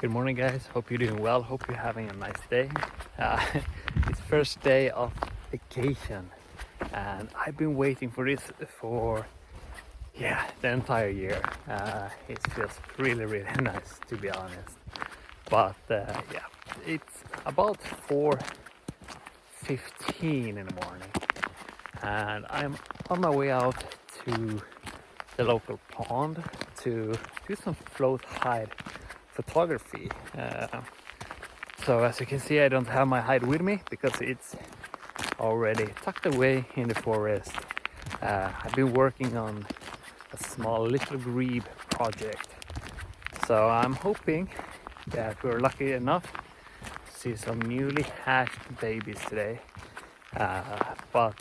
Good morning, guys. Hope you're doing well. Hope you're having a nice day. It's first day of vacation, and I've been waiting for this for the entire year. It feels really nice, to be honest. But it's about 4:15 in the morning, and I'm on my way out to the local pond to do some float hide photography. So as you can see, I don't have my hide with me because it's already tucked away in the forest. I've been working on a small little grebe project, so I'm hoping that we're lucky enough to see some newly hatched babies today. But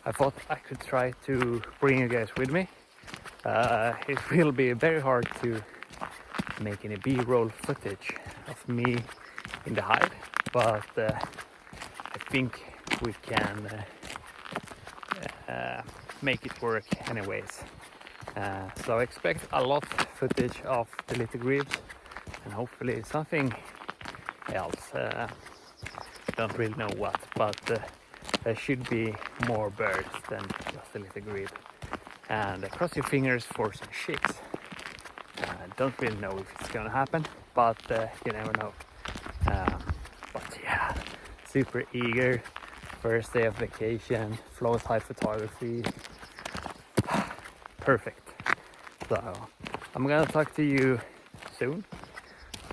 I thought I could try to bring you guys with me. It will be very hard to make any B-roll footage of me in the hide, but I think we can make it work anyways. So expect a lot of footage of the little grebes and hopefully something else. Don't really know what, but there should be more birds than just a little grebe. And cross your fingers for some chicks. Don't really know if it's gonna happen, but you never know. But yeah, super eager. First day of vacation, float hide photography. Perfect. So I'm gonna talk to you soon.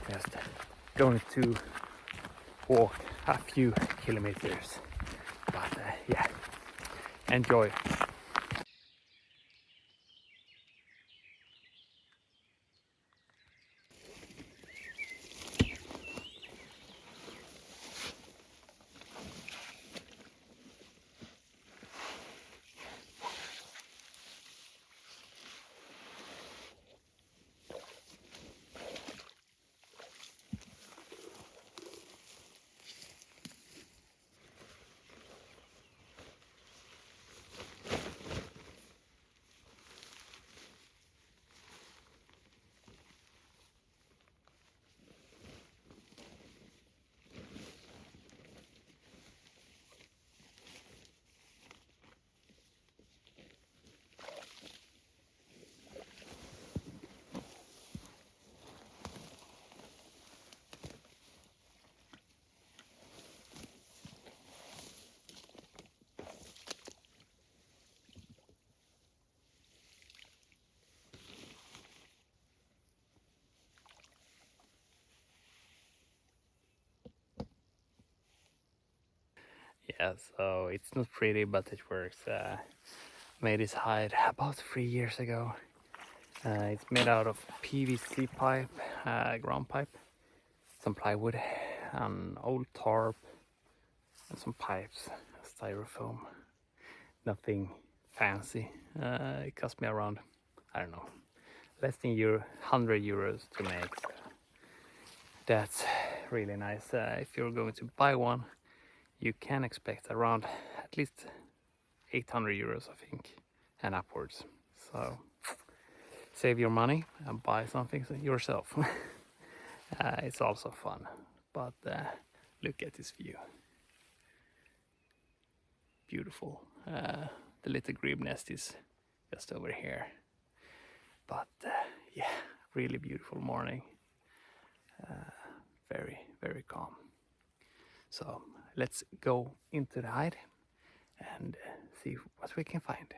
Just going to walk a few kilometers. But enjoy. Yeah, so it's not pretty, but it works. Made this hide about 3 years ago. It's made out of PVC pipe, ground pipe, some plywood, an old tarp, and some pipes, styrofoam. Nothing fancy. It cost me around, I don't know, less than 100 euros to make. So that's really nice. If you're going to buy one, you can expect around at least 800 euros, I think, and upwards. So save your money and buy something yourself. It's also fun, but look at this view. Beautiful. The little grebe nest is just over here, but really beautiful morning. Very calm. So let's go into the hide and see what we can find.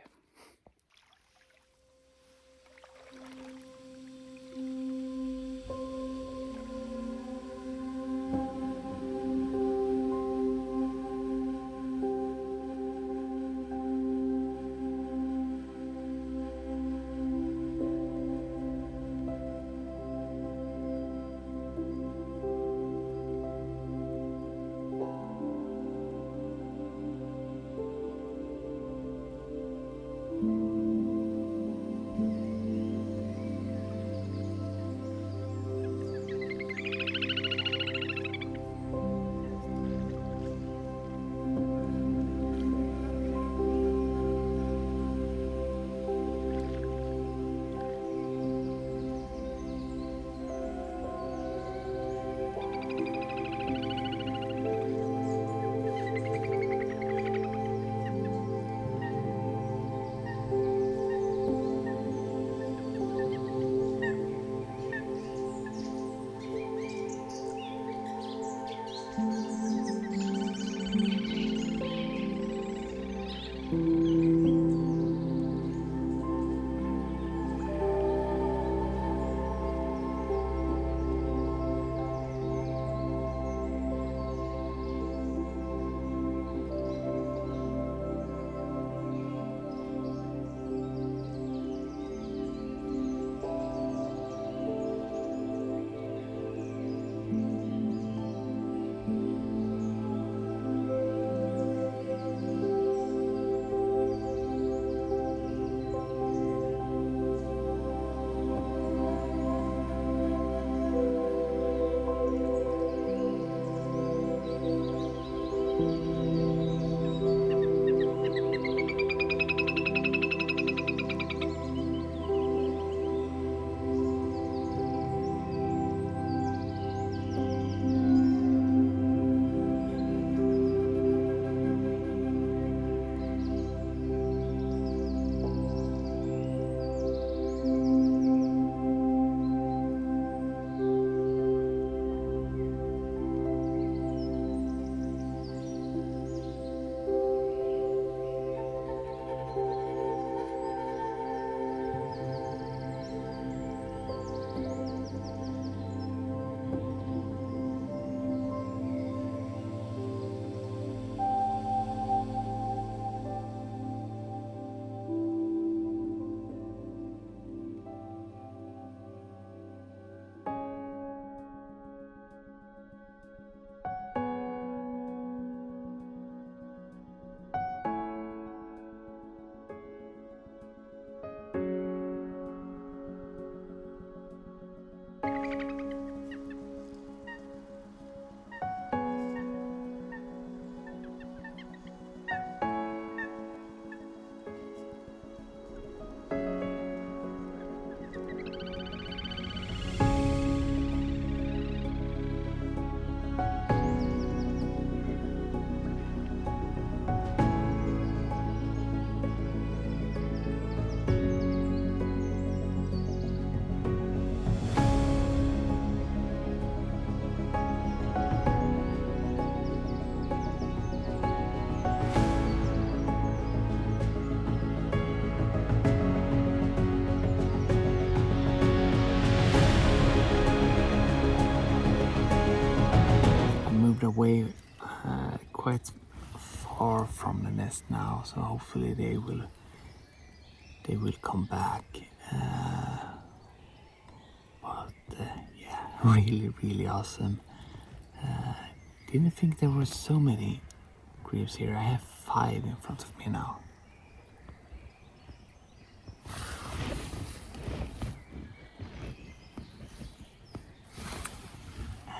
away quite far from the nest now, so hopefully they will come back. Yeah, really awesome. Didn't think there were so many grebes here. I have 5 in front of me now.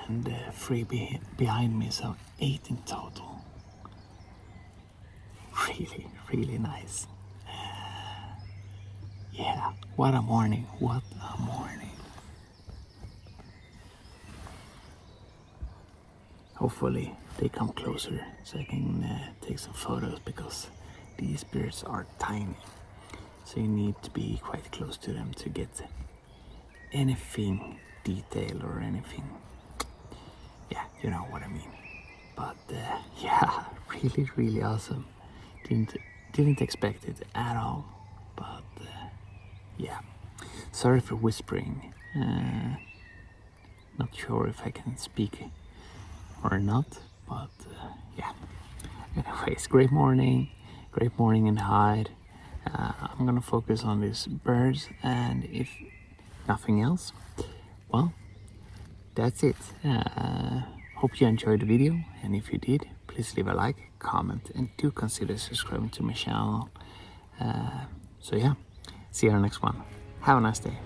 And 3 behind me, so 8 in total. Really nice. Yeah, what a morning, what a morning. Hopefully they come closer so I can take some photos, because these birds are tiny. So you need to be quite close to them to get anything detailed or anything. Yeah, you know what I mean. But yeah, really awesome. Didn't expect it at all. But yeah, sorry for whispering. Not sure if I can speak or not, but yeah. Anyways, great morning in Hyde. I'm gonna focus on these birds, and if nothing else, well, that's it. Hope you enjoyed the video, and if you did, please leave a like, comment, and do consider subscribing to my channel. So yeah, see you on the next one. Have a nice day.